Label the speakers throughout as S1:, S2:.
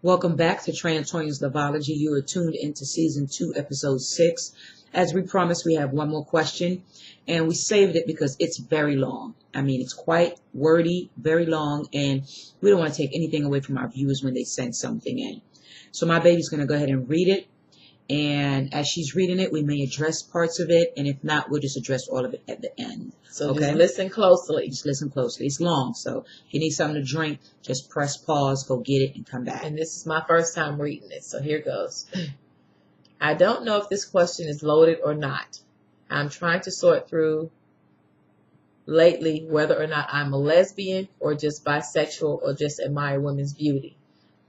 S1: Welcome back to Trey and Tonya's Loveology. You are tuned into Season 2, Episode 6. As we promised, we have one more question, and we saved it because it's very long. I mean, it's quite wordy, very long, and we don't want to take anything away from our viewers when they send something in. So my baby's going to go ahead and read it, and as she's reading it, we may address parts of it, and if not, we'll just address all of it at the end.
S2: So just listen closely.
S1: Just listen closely. It's long, so if you need something to drink, just press pause, go get it, and come back.
S2: And this is my first time reading it, so here goes. I don't know if this question is loaded or not. I'm trying to sort through lately whether or not I'm a lesbian or just bisexual or just admire women's beauty.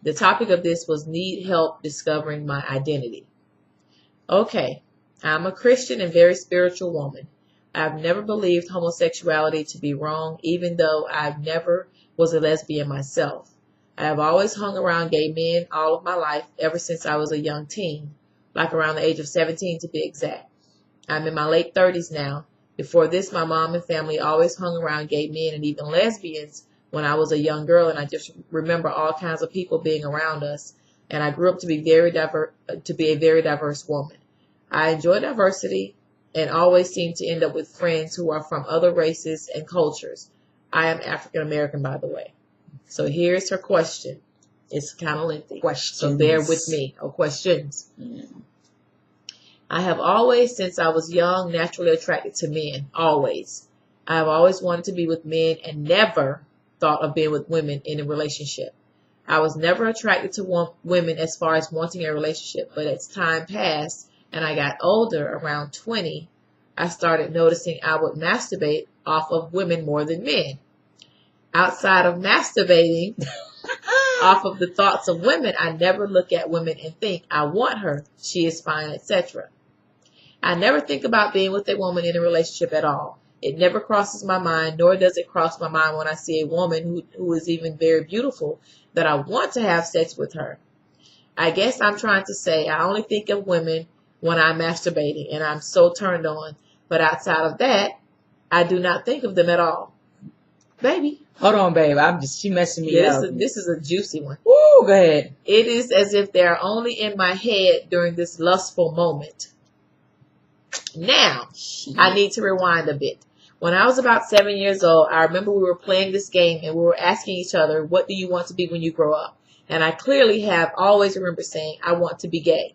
S2: The topic of this was need help discovering my identity. Okay, I'm a Christian and very spiritual woman. I've never believed homosexuality to be wrong, even though I never was a lesbian myself. I have always hung around gay men all of my life, ever since I was a young teen, like around the age of 17 to be exact. I'm in my late 30s now. Before this, my mom and family always hung around gay men and even lesbians when I was a young girl, and I just remember all kinds of people being around us, and I grew up to be a very diverse woman. I enjoy diversity and always seem to end up with friends who are from other races and cultures. I am African American, by the way. So here's her question. It's kind of lengthy.
S1: Questions.
S2: So bear with me. Oh, questions.
S1: Yeah.
S2: I have always, since I was young, naturally attracted to men. Always. I have always wanted to be with men and never thought of being with women in a relationship. I was never attracted to women as far as wanting a relationship, but as time passed and I got older, around 20, I started noticing I would masturbate off of women more than men. Outside of masturbating off of the thoughts of women, I never look at women and think, I want her, she is fine, etc. I never think about being with a woman in a relationship at all. It never crosses my mind, nor does it cross my mind when I see a woman who is even very beautiful that I want to have sex with her. I guess I'm trying to say I only think of women when I'm masturbating and I'm so turned on. But outside of that, I do not think of them at all. Baby.
S1: Hold on, babe. She messing me up.
S2: This is a juicy one.
S1: Woo, go ahead.
S2: It is as if they're only in my head during this lustful moment. Now, I need to rewind a bit. When I was about 7 years old, I remember we were playing this game and we were asking each other, what do you want to be when you grow up? And I clearly have always remember saying, I want to be gay.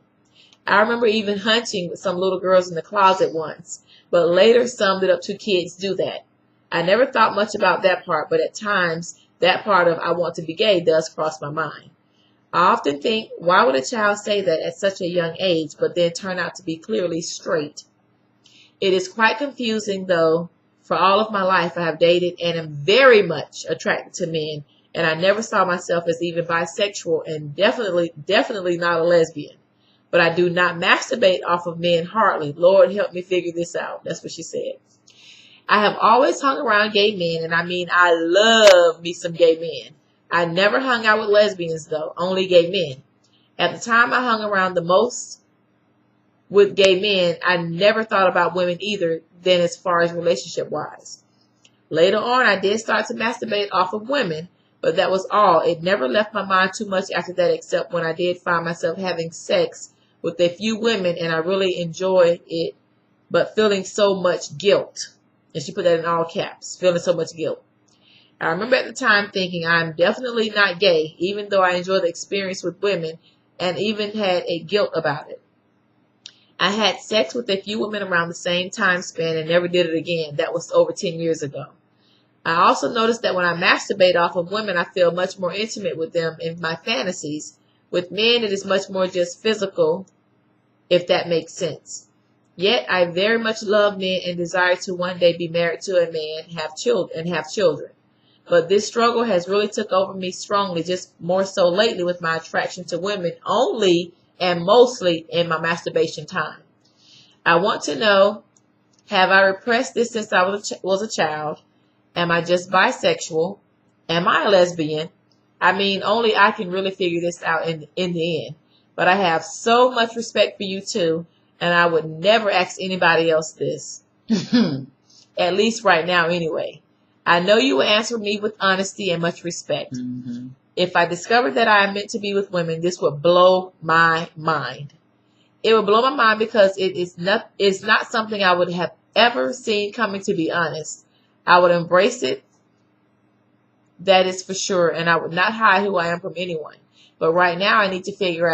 S2: I remember even hunching with some little girls in the closet once, but later summed it up to kids do that. I never thought much about that part, but at times that part of I want to be gay does cross my mind. I often think, why would a child say that at such a young age, but then turn out to be clearly straight? It is quite confusing, though. For all of my life, I have dated and am very much attracted to men, and I never saw myself as even bisexual and definitely not a lesbian. But I do not masturbate off of men hardly. Lord, help me figure this out. That's what she said. I have always hung around gay men, and I mean, I love me some gay men. I never hung out with lesbians, though, only gay men. At the time I hung around the most with gay men, I never thought about women either, then as far as relationship-wise. Later on, I did start to masturbate off of women, but that was all. It never left my mind too much after that, except when I did find myself having sex with a few women, and I really enjoyed it, but feeling so much guilt. And she put that in all caps, feeling so much guilt. I remember at the time thinking I'm definitely not gay, even though I enjoyed the experience with women and even had a guilt about it. I had sex with a few women around the same time span and never did it again. That was over 10 years ago. I also noticed that when I masturbate off of women, I feel much more intimate with them in my fantasies. With men, it is much more just physical, if that makes sense. Yet, I very much love men and desire to one day be married to a man and have children. But this struggle has really took over me strongly, just more so lately with my attraction to women only and mostly in my masturbation time. I want to know, have I repressed this since I was a child? Am I just bisexual? Am I a lesbian? I mean, only I can really figure this out in the end. But I have so much respect for you too, and I would never ask anybody else this. At least right now anyway. I know you will answer me with honesty and much respect.
S1: Mm-hmm.
S2: If I discovered that I am meant to be with women, this would blow my mind. It would blow my mind because it's not something I would have ever seen coming, to be honest. I would embrace it. That is for sure. And I would not hide who I am from anyone. But right now I need to figure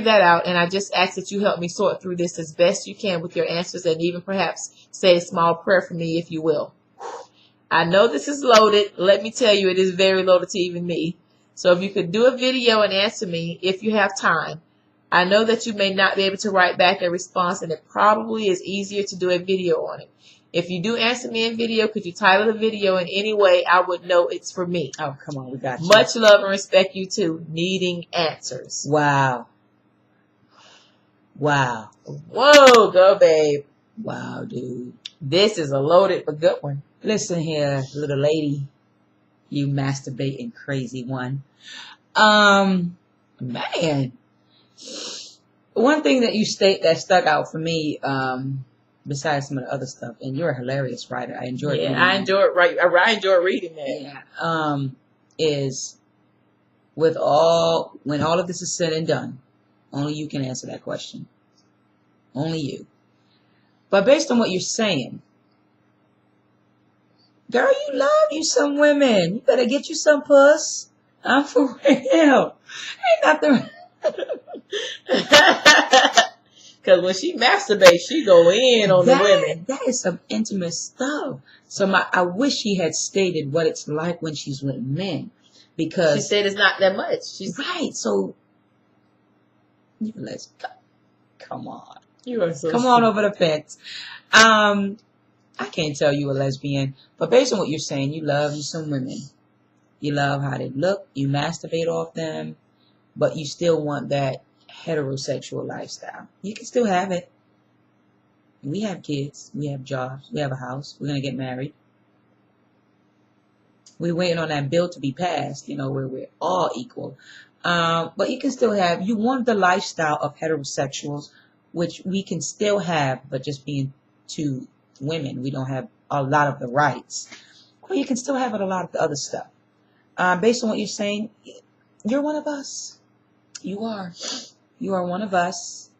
S2: that out. And I just ask that you help me sort through this as best you can with your answers, and even perhaps say a small prayer for me, if you will. I know this is loaded. Let me tell you, it is very loaded to even me. So if you could do a video and answer me if you have time. I know that you may not be able to write back a response, and it probably is easier to do a video on it. If you do answer me in video, could you title the video in any way I would know it's for me?
S1: Oh, come on, we got you.
S2: Much love and respect, you too. Needing answers.
S1: Wow. Wow.
S2: Whoa, go babe.
S1: Wow, dude.
S2: This is a loaded but good one.
S1: Listen here, little lady. You masturbating crazy one. Man. One thing that you state that stuck out for me, besides some of the other stuff, and you're a hilarious writer. I enjoyed reading
S2: I enjoy reading that.
S1: Yeah. Is when all of this is said and done, only you can answer that question. Only you. But based on what you're saying, girl, you love you some women. You better get you some puss. I'm for real. Ain't nothing.
S2: Because when she masturbates, she go in on the women.
S1: That is some intimate stuff. So I wish she had stated what it's like when she's with men. Because
S2: she said it's not that much. She's
S1: right. So let's come on.
S2: You are so
S1: come on over the fence. I can't tell you a lesbian, but based on what you're saying, you love you some women. You love how they look. You masturbate off them, but you still want that heterosexual lifestyle. You can still have it. We have kids. We have jobs. We have a house. We're going to get married. We're waiting on that bill to be passed, where we're all equal. But you can still you want the lifestyle of heterosexuals, which we can still have, but just being two women, we don't have a lot of the rights. Well, you can still have it, a lot of the other stuff. Based on what you're saying, you're one of us. You are. You are one of us.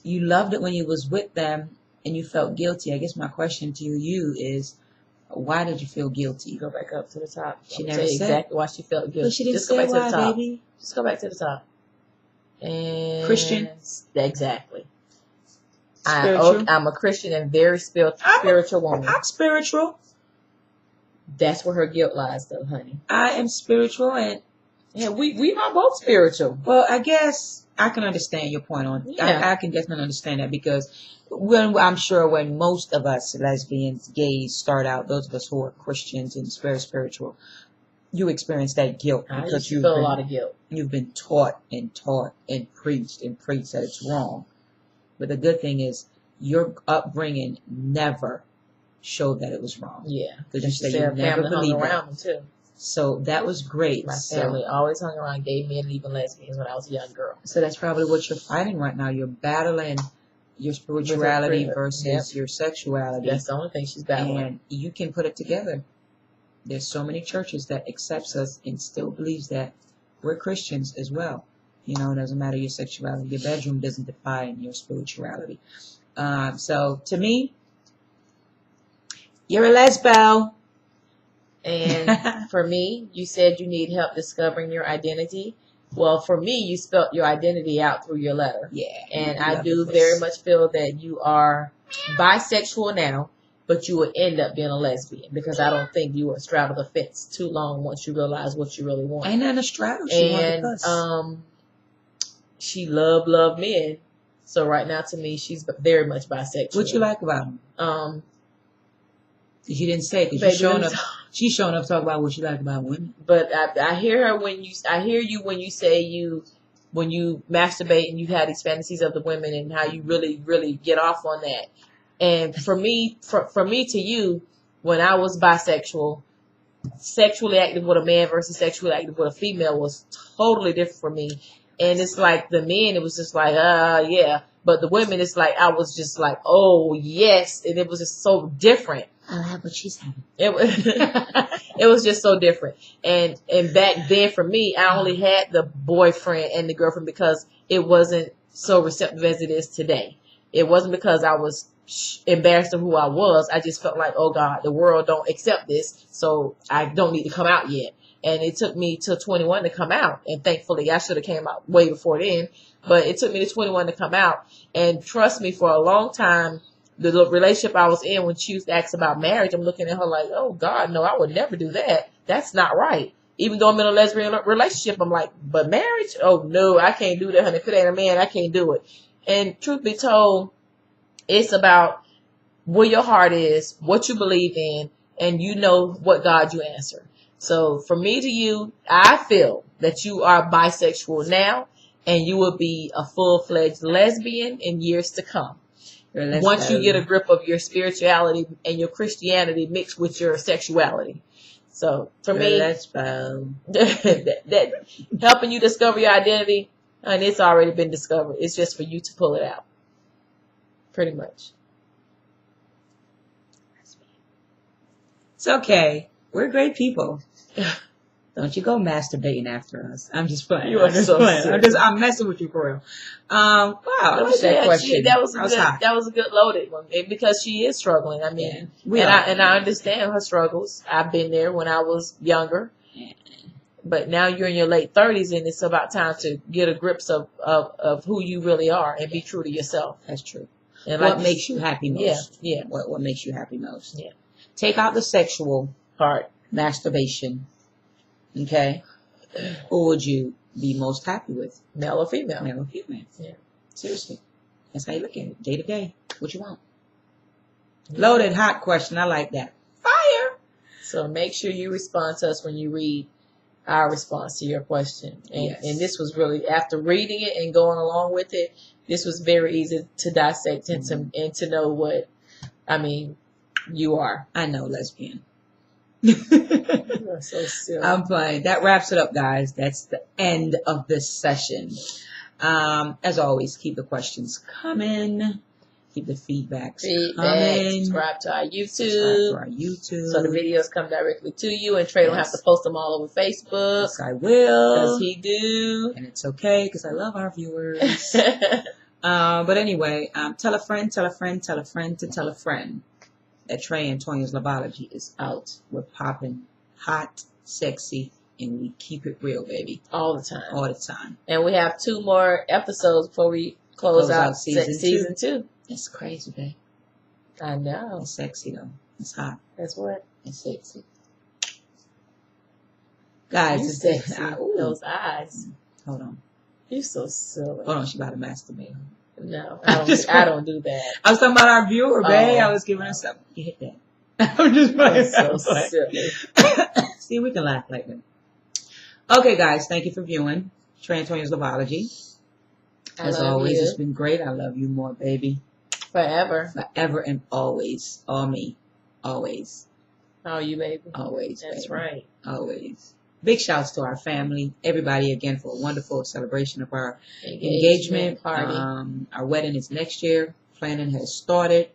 S1: You loved it when you was with them and you felt guilty. I guess my question to you is, why did you feel guilty?
S2: Go back up to the top.
S1: She never said
S2: exactly why she felt guilty.
S1: But she didn't
S2: Just go
S1: say
S2: back
S1: why,
S2: to the top.
S1: baby.
S2: Just go back to the top. And
S1: Christian?
S2: Exactly.
S1: Spiritual?
S2: I'm a Christian and very spiritual woman.
S1: I'm spiritual.
S2: That's where her guilt lies, though, honey.
S1: I am spiritual, and
S2: yeah, we are both spiritual.
S1: Well, I guess I can understand your point on.
S2: Yeah.
S1: I can definitely understand that, because I'm sure when most of us lesbians, gays start out, those of us who are Christians and very spiritual, you experience that guilt because you
S2: feel a lot of guilt.
S1: You've been taught and preached that it's wrong. But the good thing is your upbringing never showed that it was wrong.
S2: Yeah,
S1: because you said you never believed
S2: around them too.
S1: So that was great.
S2: My family always hung around gay men and even lesbians when I was a young girl.
S1: So that's probably what you're fighting right now. You're battling your spirituality versus your sexuality.
S2: That's the only thing she's battling.
S1: And you can put it together. There's so many churches that accepts us and still believes that we're Christians as well. It doesn't matter your sexuality. Your bedroom doesn't define your spirituality. So to me, you're a lesbo.
S2: And for me, you said you need help discovering your identity. Well, for me, you spelled your identity out through your letter.
S1: Yeah.
S2: And I do very much feel that you are bisexual now, but you would end up being a lesbian, because I don't think you would straddle the fence too long once you realize what you really want.
S1: Ain't nothing to straddle.
S2: She loved men. So right now, to me, she's very much bisexual.
S1: What you like about him? You didn't say, because she's showing up talking about what you like about women.
S2: But I hear her when you say when you masturbate and you have these fantasies of the women and how you really, really get off on that. And for me to you, when I was bisexual, sexually active with a man versus sexually active with a female was totally different for me. And it's like the men, it was just like, yeah. But the women, it's like, I was just like, oh, yes. And it was just so different.
S1: I'll have what she's having.
S2: It was, it was just so different. And back then for me, I only had the boyfriend and the girlfriend because it wasn't so receptive as it is today. It wasn't because I was embarrassed of who I was. I just felt like, oh God, the world don't accept this, so I don't need to come out yet. And it took me till 21 to come out. And thankfully, I should have came out way before then. But it took me to 21 to come out. And trust me, for a long time, the relationship I was in, when she used to ask about marriage, I'm looking at her like, oh God, no, I would never do that. That's not right. Even though I'm in a lesbian relationship, I'm like, but marriage? Oh no, I can't do that, honey. If it ain't a man, I can't do it. And truth be told, it's about where your heart is, what you believe in, and you know what God you answer. So from me to you, I feel that you are bisexual now, and you will be a full-fledged lesbian in years to come. Once you get a grip of your spirituality and your Christianity mixed with your sexuality. So for me, that helping you discover your identity, and it's already been discovered. It's just for you to pull it out. Pretty much.
S1: It's okay. We're great people. Don't you go masturbating after us. I'm just playing.
S2: You are so silly.
S1: I'm messing with you for real. Wow. That was that question.
S2: That was a good loaded one because she is struggling. I mean, I understand her struggles. I've been there when I was younger. Yeah. But now you're in your late 30s, and it's about time to get a grip of who you really are and be true to yourself.
S1: That's true. And what makes you happy most?
S2: Yeah.
S1: What makes you happy most?
S2: Yeah.
S1: Take out the sexual
S2: part,
S1: masturbation. Okay. Who would you be most happy with?
S2: Male or female?
S1: Male or female.
S2: Yeah.
S1: Seriously. That's how you look at it. Day to day. What you want? Yeah. Loaded, hot question. I like that. Fire.
S2: So make sure you respond to us when you read our response to your question. And This was really, after reading it and going along with it, this was very easy to dissect and to know what, you are.
S1: I know, lesbian.
S2: You're so silly.
S1: I'm playing. That wraps it up, guys. That's the end of this session. As always, keep the questions coming. Keep the feedback coming.
S2: Subscribe to our YouTube. So the videos come directly to you, and Trey don't have to post them all over Facebook.
S1: Yes, I will.
S2: Because he do.
S1: And it's okay, because I love our viewers. But anyway, tell a friend, tell a friend, tell a friend to tell a friend that Trey and Tonya's Loveology is out. We're popping hot, sexy, and we keep it real, baby.
S2: All the time.
S1: All the time.
S2: And we have 2 more episodes before we close out season 2.
S1: It's crazy, babe.
S2: I know.
S1: It's sexy, though. It's hot.
S2: That's what?
S1: It's sexy. Guys,
S2: you
S1: it's
S2: sexy. Those eyes.
S1: Hold on.
S2: You're so silly.
S1: Hold on, she about to masturbate.
S2: No, I don't do that.
S1: I was talking about our viewer, babe. I was giving her something. You hit that. I'm just playing.
S2: So silly.
S1: See, we can laugh like that. Okay, guys, thank you for viewing Trey and Tonya's Loveology. As always, it's been great. I love you more, baby.
S2: Forever.
S1: Forever and always. All me. Always.
S2: Oh, you, baby.
S1: Always.
S2: That's
S1: baby.
S2: right.
S1: Always. Big shouts to our family, everybody again for a wonderful celebration of our engagement
S2: party.
S1: Our wedding is next year. Planning has started.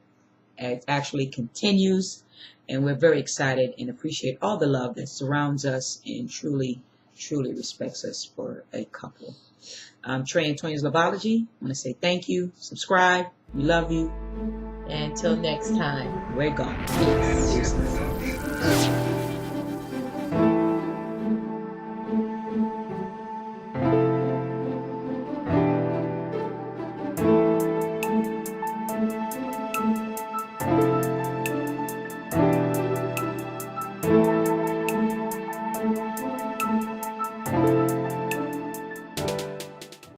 S1: It actually continues. And we're very excited and appreciate all the love that surrounds us and truly, truly respects us for a couple. Trey and Tonya's Loveology. I want to say thank you. Subscribe. We love you.
S2: Until next time.
S1: We're gone.
S2: Peace.